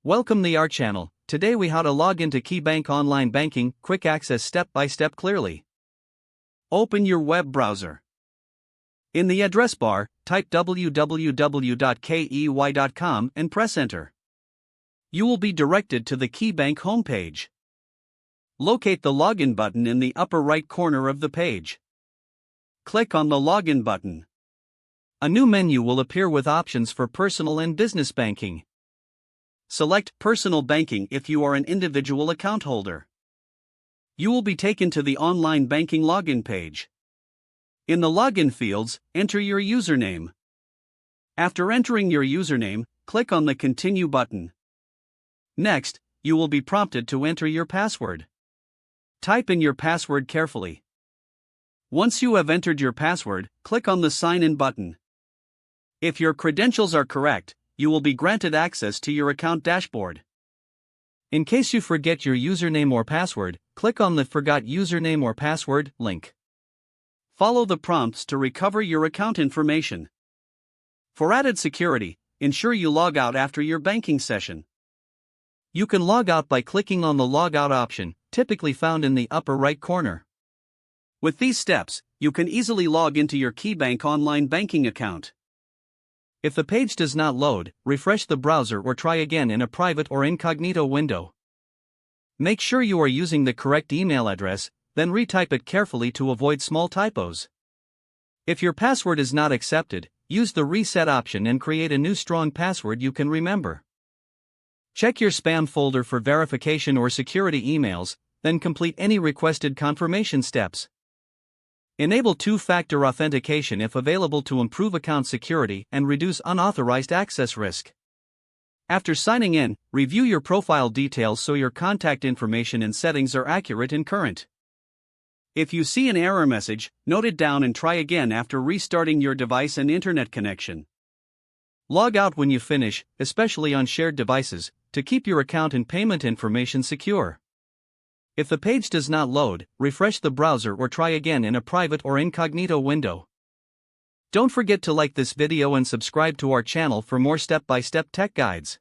Welcome to our channel. Today we how to log into KeyBank online banking, quick access step by step clearly. Open your web browser. In the address bar, type www.key.com and press enter. You will be directed to the KeyBank homepage. Locate the login button in the upper right corner of the page. Click on the login button. A new menu will appear with options for personal and business banking. Select Personal Banking if you are an individual account holder. You will be taken to the online banking login page. In the login fields, enter your username. After entering your username, click on the Continue button. Next, you will be prompted to enter your password. Type in your password carefully. Once you have entered your password, click on the Sign In button. If your credentials are correct, you will be granted access to your account dashboard. In case you forget your username or password, click on the Forgot Username or Password link. Follow the prompts to recover your account information. For added security, ensure you log out after your banking session. You can log out by clicking on the Logout option, typically found in the upper right corner. With these steps, you can easily log into your KeyBank online banking account. If the page does not load, refresh the browser or try again in a private or incognito window. Make sure you are using the correct email address, then retype it carefully to avoid small typos. If your password is not accepted, use the reset option and create a new strong password you can remember. Check your spam folder for verification or security emails, then complete any requested confirmation steps. Enable two-factor authentication if available to improve account security and reduce unauthorized access risk. After signing in, review your profile details so your contact information and settings are accurate and current. If you see an error message, note it down and try again after restarting your device and internet connection. Log out when you finish, especially on shared devices, to keep your account and payment information secure. If the page does not load, refresh the browser or try again in a private or incognito window. Don't forget to like this video and subscribe to our channel for more step-by-step tech guides.